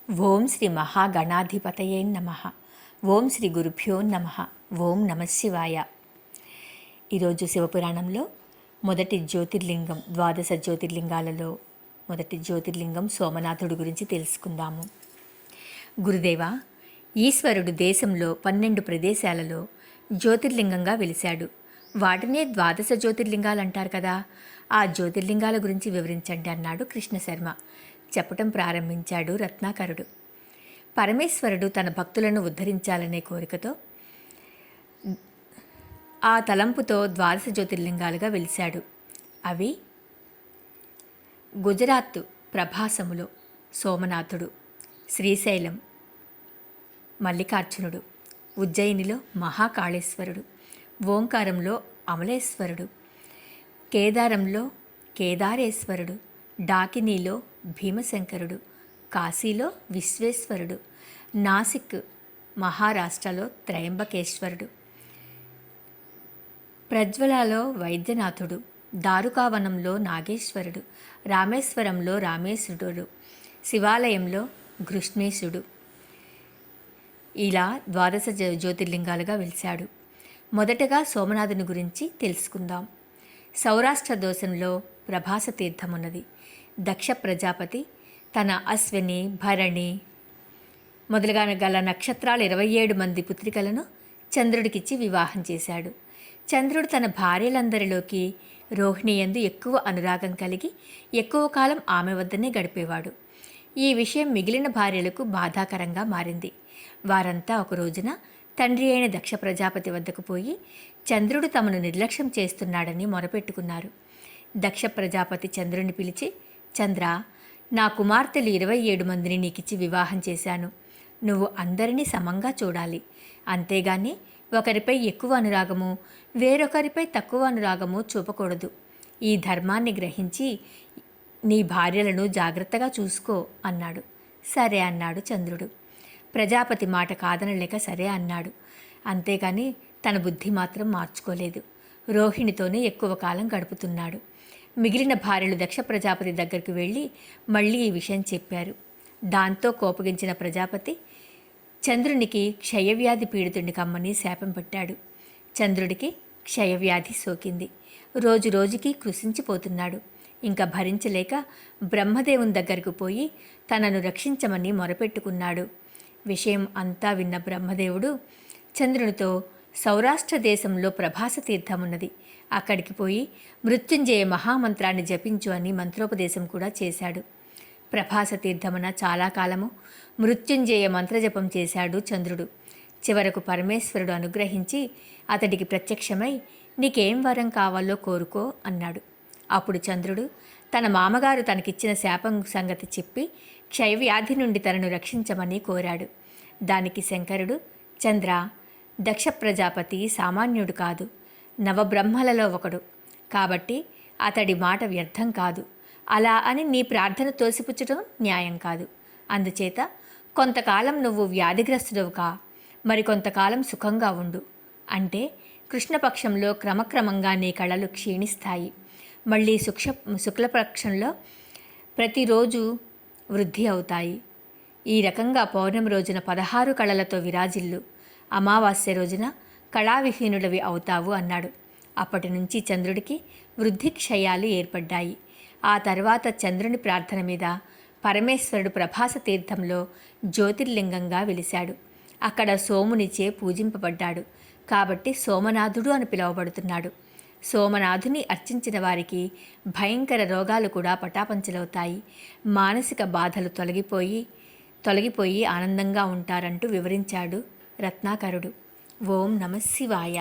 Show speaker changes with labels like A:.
A: ఓం శ్రీ మహాగణాధిపతయే నమ. ఓం శ్రీ గురుభ్యో నమ. ఓం నమశివాయ. ఈరోజు శివపురాణంలో మొదటి జ్యోతిర్లింగం, ద్వాదశ జ్యోతిర్లింగాలలో మొదటి జ్యోతిర్లింగం సోమనాథుడు గురించి తెలుసుకుందాము. గురుదేవ, ఈశ్వరుడు దేశంలో 12 ప్రదేశాలలో జ్యోతిర్లింగంగా వెలిశాడు. వాటినే ద్వాదశ జ్యోతిర్లింగాలు అంటారు కదా. ఆ జ్యోతిర్లింగాల గురించి వివరించండి అన్నాడు కృష్ణశర్మ. చెప్పటం ప్రారంభించాడు రత్నాకరుడు. పరమేశ్వరుడు తన భక్తులను ఉద్ధరించాలనే కోరికతో ఆ తలంపుతో ద్వాదశ జ్యోతిర్లింగాలుగా వెలిశాడు. అవి గుజరాత్ ప్రభాసములో సోమనాథుడు, శ్రీశైలం మల్లికార్జునుడు, ఉజ్జయినిలో మహాకాళేశ్వరుడు, ఓంకారంలో అమలేశ్వరుడు, కేదారంలో కేదారేశ్వరుడు, డాకినీలో భీమశంకరుడు, కాశీలో విశ్వేశ్వరుడు, నాసిక్ మహారాష్ట్రలో త్రయంబకేశ్వరుడు, ప్రజ్వలలో వైద్యనాథుడు, దారుకావనంలో నాగేశ్వరుడు, రామేశ్వరంలో రామేశ్వరుడు, శివాలయంలో ఘృష్ణేశుడు. ఇలా ద్వాదశ జ్యోతిర్లింగాలుగా వెలిశాడు. మొదటగా సోమనాథుని గురించి తెలుసుకుందాం. సౌరాష్ట్ర దేశంలో ప్రభాస తీర్థమున్నది. దక్ష ప్రజాపతి తన అశ్విని, భరణి మొదలుగా గల నక్షత్రాల 27 మంది పుత్రికలను చంద్రుడికిచ్చి వివాహం చేశాడు. చంద్రుడు తన భార్యలందరిలోకి రోహిణి యందు ఎక్కువ అనురాగం కలిగి ఎక్కువ కాలం ఆమె వద్దనే గడిపేవాడు. ఈ విషయం మిగిలిన భార్యలకు బాధాకరంగా మారింది. వారంతా ఒక రోజున తండ్రి అయిన దక్ష ప్రజాపతి వద్దకు పోయి చంద్రుడు తమను నిర్లక్ష్యం చేస్తున్నాడని మొరపెట్టుకున్నారు. దక్ష ప్రజాపతి చంద్రుని పిలిచి, చంద్ర, నా కుమార్తెలు 27 మందిని నీకిచ్చి వివాహం చేశాను. నువ్వు అందరినీ సమంగా చూడాలి. అంతేగాని ఒకరిపై ఎక్కువ అనురాగము, వేరొకరిపై తక్కువ అనురాగము చూపకూడదు. ఈ ధర్మాన్ని గ్రహించి నీ భార్యలను జాగ్రత్తగా చూసుకో అన్నాడు. సరే అన్నాడు చంద్రుడు. ప్రజాపతి మాట కాదనలేక సరే అన్నాడు. అంతేగాని తన బుద్ధి మాత్రం మార్చుకోలేదు. రోహిణితోనే ఎక్కువ కాలం గడుపుతున్నాడు. మిగిలిన భార్యలు దక్ష ప్రజాపతి దగ్గరికి వెళ్ళి మళ్ళీ ఈ విషయం చెప్పారు. దాంతో కోపగించిన ప్రజాపతి చంద్రునికి క్షయవ్యాధి పీడితుడిని కమ్మని శాపం పెట్టాడు. చంద్రుడికి క్షయవ్యాధి సోకింది. రోజు రోజుకి కృషించిపోతున్నాడు. ఇంకా భరించలేక బ్రహ్మదేవుని దగ్గరకు పోయి తనను రక్షించమని మొరపెట్టుకున్నాడు. విషయం అంతా విన్న బ్రహ్మదేవుడు చంద్రునితో, సౌరాష్ట్ర దేశంలో ప్రభాస తీర్థమున్నది, అక్కడికి పోయి మృత్యుంజయ మహామంత్రాన్ని జపించు అని మంత్రోపదేశం కూడా చేశాడు. ప్రభాస తీర్థమున చాలా కాలము మృత్యుంజయ మంత్రజపం చేశాడు చంద్రుడు. చివరకు పరమేశ్వరుడు అనుగ్రహించి అతడికి ప్రత్యక్షమై నీకేం వరం కావాలో కోరుకో అన్నాడు. అప్పుడు చంద్రుడు తన మామగారు తనకిచ్చిన శాపం సంగతి చెప్పి క్షయవ్యాధి నుండి తనను రక్షించమని కోరాడు. దానికి శంకరుడు, చంద్ర, దక్ష ప్రజాపతి సామాన్యుడు కాదు, నవబ్రహ్మలలో ఒకడు. కాబట్టి అతడి మాట వ్యర్థం కాదు. అలా అని నీ ప్రార్థన తోసిపుచ్చడం న్యాయం కాదు. అందుచేత కొంతకాలం నువ్వు వ్యాధిగ్రస్తుడవు కా, మరికొంతకాలం సుఖంగా ఉండు. అంటే కృష్ణపక్షంలో క్రమక్రమంగా నీ కళలు క్షీణిస్తాయి. మళ్ళీ శుక్లపక్షంలో ప్రతిరోజు వృద్ధి అవుతాయి. ఈ రకంగా పౌర్ణమి రోజున 16 కళలతో విరాజిల్లు, అమావాస్య రోజున కళావిహీనులవి అవుతావు అన్నాడు. అప్పటి నుంచి చంద్రుడికి వృద్ధి క్షయాలు ఏర్పడ్డాయి. ఆ తర్వాత చంద్రుని ప్రార్థన మీద పరమేశ్వరుడు ప్రభాస తీర్థంలో జ్యోతిర్లింగంగా వెలిశాడు. అక్కడ సోమునిచే పూజింపబడ్డాడు. కాబట్టి సోమనాథుడు అని పిలువబడుతున్నాడు. సోమనాథుని అర్చించిన వారికి భయంకర రోగాలు కూడా పటాపంచలవుతాయి. మానసిక బాధలు తొలగిపోయి ఆనందంగా ఉంటారంటూ వివరించాడు రత్నాకరుడు. ఓం నమశివాయ.